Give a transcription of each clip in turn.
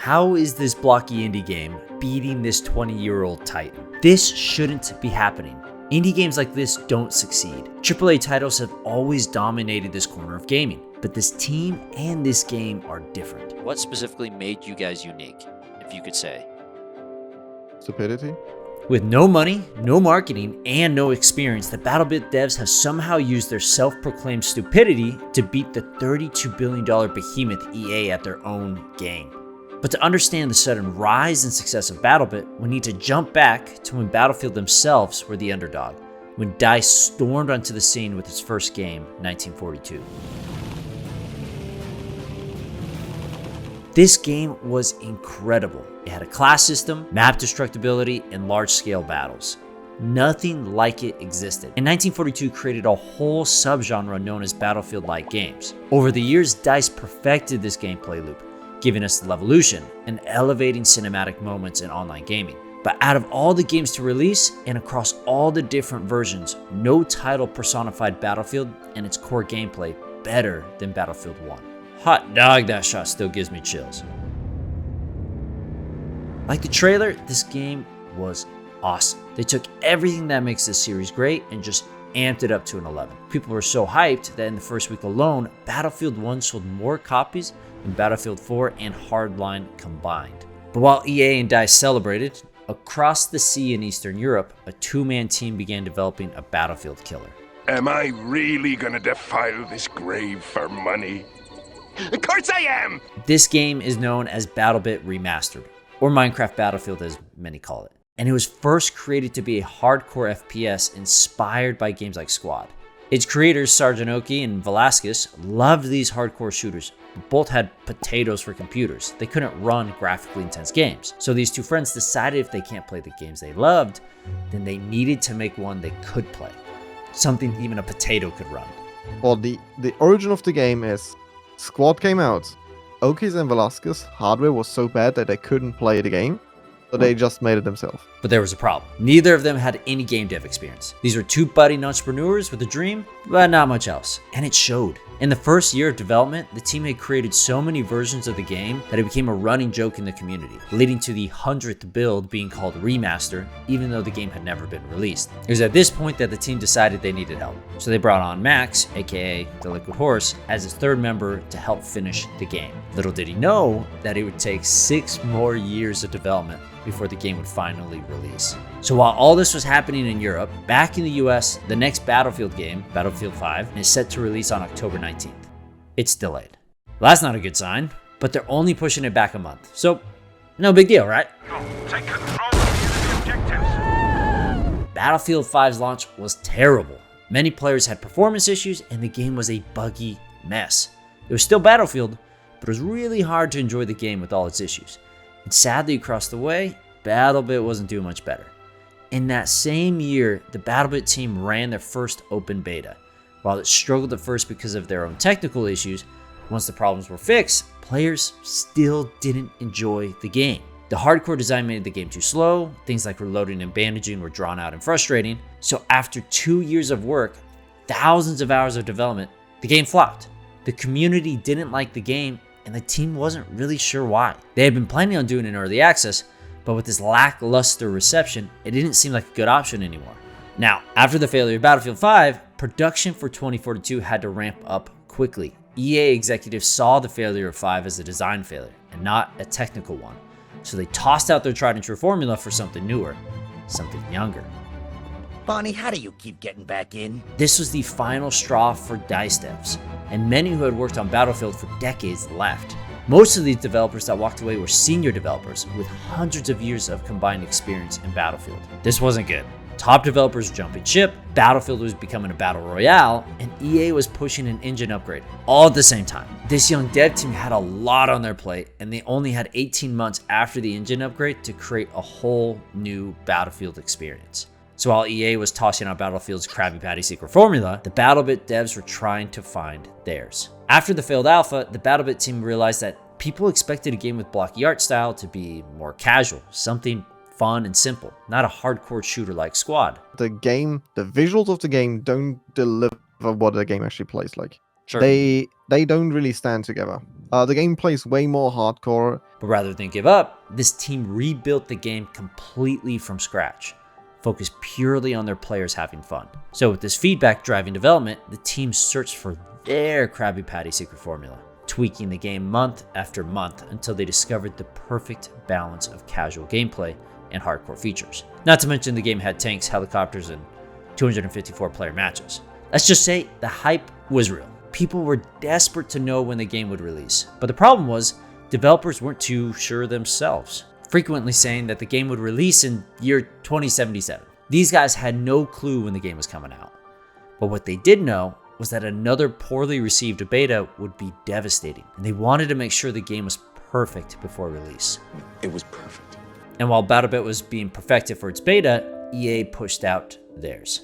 How is this blocky indie game beating this 20-year-old titan? This shouldn't be happening. Indie games like this don't succeed. AAA titles have always dominated this corner of gaming, but this team and this game are different. What specifically made you guys unique, if you could say? Stupidity. With no money, no marketing, and no experience, the Battlebit devs have somehow used their self-proclaimed stupidity to beat the $32 billion behemoth EA at their own game. But to understand the sudden rise and success of Battlebit, we need to jump back to when Battlefield themselves were the underdog, when DICE stormed onto the scene with its first game, 1942. This game was incredible. It had a class system, map destructibility, and large-scale battles. Nothing like it existed. And 1942 created a whole subgenre known as Battlefield-like games. Over the years, DICE perfected this gameplay loop, giving us the Levolution and elevating cinematic moments in online gaming. But out of all the games to release, and across all the different versions, no title personified Battlefield and its core gameplay better than Battlefield 1. Hot dog, that shot still gives me chills. Like the trailer, this game was awesome. They took everything that makes this series great and just amped it up to an 11. People were so hyped that in the first week alone, Battlefield 1 sold more copies than Battlefield 4 and Hardline combined. But while EA and DICE celebrated, across the sea in Eastern Europe, a two-man team began developing a Battlefield killer. Am I really gonna defile this grave for money? Of course I am! This game is known as Battlebit Remastered, or Minecraft Battlefield as many call it. And it was first created to be a hardcore FPS inspired by games like Squad. Its creators, Sarjanoki and Velasquez, loved these hardcore shooters, but both had potatoes for computers. They couldn't run graphically intense games. So these two friends decided if they can't play the games they loved, then they needed to make one they could play. Something even a potato could run. Well, the origin of the game is Squad came out. Oki's and Velasquez hardware was so bad that they couldn't play the game, so they just made it themselves. But there was a problem. Neither of them had any game dev experience. These were two budding entrepreneurs with a dream, but not much else. And it showed. In the first year of development, the team had created so many versions of the game that it became a running joke in the community, leading to the 100th build being called Remaster, even though the game had never been released. It was at this point that the team decided they needed help. So they brought on Max, aka the Liquid Horse, as its third member to help finish the game. Little did he know that it would take 6 more years of development before the game would finally release. So while all this was happening in Europe, back in the US, the next Battlefield game, Battlefield 5, is set to release on October 19th. It's delayed. Well, that's not a good sign, but they're only pushing it back a month. So, no big deal, right? Take control of the objectives. Battlefield 5's launch was terrible. Many players had performance issues, and the game was a buggy mess. It was still Battlefield, but it was really hard to enjoy the game with all its issues. And sadly, across the way, Battlebit wasn't doing much better. In that same year, the Battlebit team ran their first open beta. While it struggled at first because of their own technical issues, once the problems were fixed, players still didn't enjoy the game. The hardcore design made the game too slow, things like reloading and bandaging were drawn out and frustrating, so after 2 years of work, thousands of hours of development, the game flopped. The community didn't like the game, and the team wasn't really sure why. They had been planning on doing an early access, but with this lackluster reception, it didn't seem like a good option anymore. Now, after the failure of Battlefield 5, production for 2042 had to ramp up quickly. EA executives saw the failure of 5 as a design failure and not a technical one, so they tossed out their tried and true formula for something newer, something younger. Bonnie, how do you keep getting back in? This was the final straw for DICE devs, and many who had worked on Battlefield for decades left. Most of these developers that walked away were senior developers with hundreds of years of combined experience in Battlefield. This wasn't good. Top developers jumping ship, Battlefield was becoming a battle royale, and EA was pushing an engine upgrade, all at the same time. This young dev team had a lot on their plate, and they only had 18 months after the engine upgrade to create a whole new Battlefield experience. So while EA was tossing out Battlefield's Krabby Patty secret formula, the Battlebit devs were trying to find theirs. After the failed alpha, the Battlebit team realized that people expected a game with blocky art style to be more casual, something fun and simple, not a hardcore shooter like Squad. The visuals of the game don't deliver what the game actually plays like. Sure. They don't really stand together. The gameplay is way more hardcore. But rather than give up, this team rebuilt the game completely from scratch, focused purely on their players having fun. So with this feedback driving development, the team searched for their Krabby Patty secret formula, tweaking the game month after month until they discovered the perfect balance of casual gameplay and hardcore features. Not to mention the game had tanks, helicopters, and 254 player matches. Let's just say the hype was real. People were desperate to know when the game would release. But the problem was, developers weren't too sure themselves, frequently saying that the game would release in year 2077. These guys had no clue when the game was coming out. But what they did know was that another poorly received beta would be devastating, and they wanted to make sure the game was perfect before release. It was perfect. And while Battlebit was being perfected for its beta, EA pushed out theirs.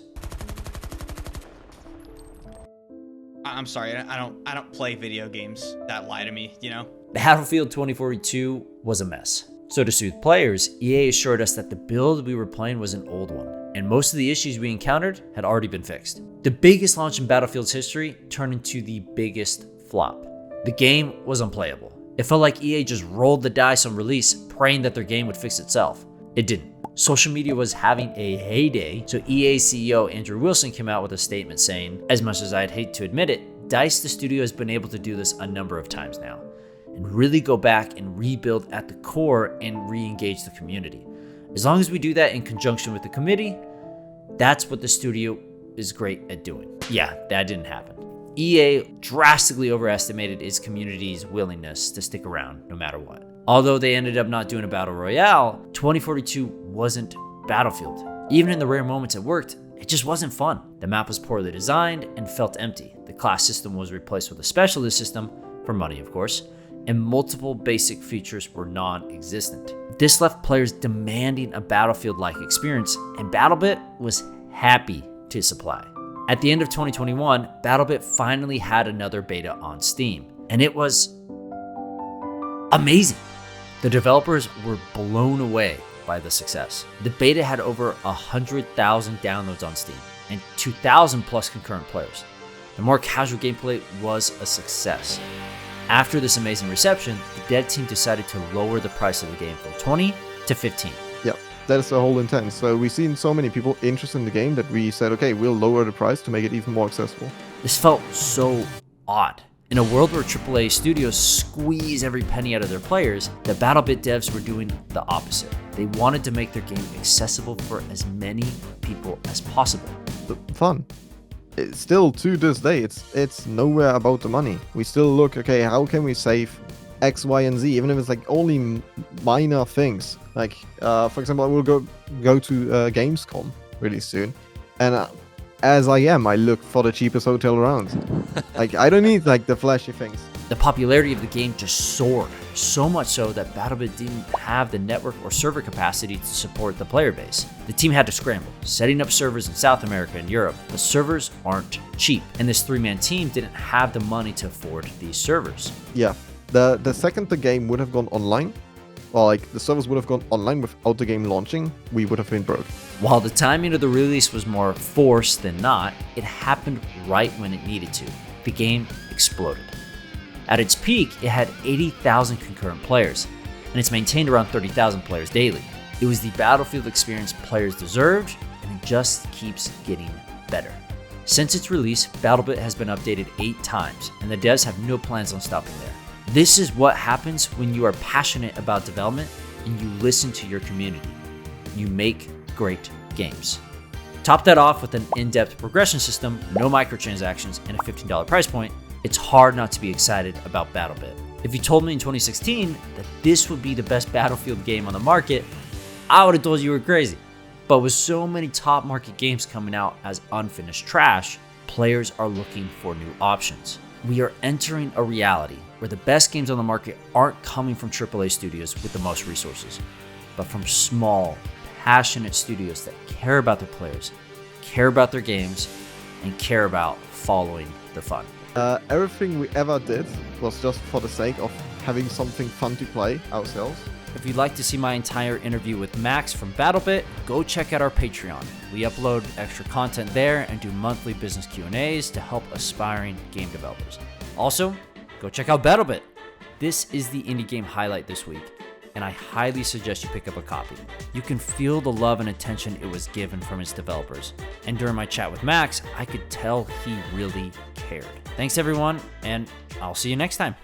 I'm sorry, I don't play video games that lie to me, you know? Battlefield 2042 was a mess. So to soothe players, EA assured us that the build we were playing was an old one, and most of the issues we encountered had already been fixed. The biggest launch in Battlefield's history turned into the biggest flop. The game was unplayable. It felt like EA just rolled the dice on release, praying that their game would fix itself. It didn't. Social media was having a heyday, so EA CEO Andrew Wilson came out with a statement saying, "As much as I'd hate to admit it, DICE the studio has been able to do this a number of times now, and really go back and rebuild at the core and re-engage the community. As long as we do that in conjunction with the committee, that's what the studio is great at doing." Yeah, that didn't happen. EA drastically overestimated its community's willingness to stick around no matter what. Although they ended up not doing a battle royale, 2042 wasn't Battlefield. Even in the rare moments it worked, it just wasn't fun. The map was poorly designed and felt empty. The class system was replaced with a specialist system, for money of course, and multiple basic features were non-existent. This left players demanding a Battlefield-like experience, and Battlebit was happy to supply. At the end of 2021, Battlebit finally had another beta on Steam, and it was amazing. The developers were blown away by the success. The beta had over 100,000 downloads on Steam and 2,000 plus concurrent players. The more casual gameplay was a success. After this amazing reception, the dev team decided to lower the price of the game from 20 to 15. Yep, that is the whole intent. So we've seen so many people interested in the game that we said, okay, we'll lower the price to make it even more accessible. This felt so odd. In a world where AAA studios squeeze every penny out of their players, the Battlebit devs were doing the opposite. They wanted to make their game accessible for as many people as possible. But fun. It's still, to this day, it's nowhere about the money. We still look, okay, how can we save X, Y, and Z, even if it's like only minor things. Like, for example, I will go to Gamescom really soon, and as I look for the cheapest hotel around. Like, I don't need like the flashy things. The popularity of the game just soared, so much so that Battlebit didn't have the network or server capacity to support the player base. The team had to scramble, setting up servers in South America and Europe, but servers aren't cheap, and this three-man team didn't have the money to afford these servers. Yeah, the second the game would have gone online, or like the servers would have gone online without the game launching, we would have been broke. While the timing of the release was more forced than not, it happened right when it needed to. The game exploded. At its peak, it had 80,000 concurrent players, and it's maintained around 30,000 players daily. It was the Battlefield experience players deserved, and it just keeps getting better. Since its release, Battlebit has been updated 8 times, and the devs have no plans on stopping there. This is what happens when you are passionate about development and you listen to your community. You make great games. Top that off with an in-depth progression system, no microtransactions, and a $15 price point, it's hard not to be excited about Battlebit. If you told me in 2016 that this would be the best Battlefield game on the market, I would have told you were crazy. But with so many top market games coming out as unfinished trash, players are looking for new options. We are entering a reality where the best games on the market aren't coming from AAA studios with the most resources, but from small, passionate studios that care about their players, care about their games, and care about following the fun. Everything we ever did was just for the sake of having something fun to play ourselves. If you'd like to see my entire interview with Max from Battlebit, go check out our Patreon. We upload extra content there and do monthly business Q&As to help aspiring game developers. Also, go check out Battlebit. This is the indie game highlight this week, and I highly suggest you pick up a copy. You can feel the love and attention it was given from its developers. And during my chat with Max, I could tell he really cared. Thanks everyone, and I'll see you next time.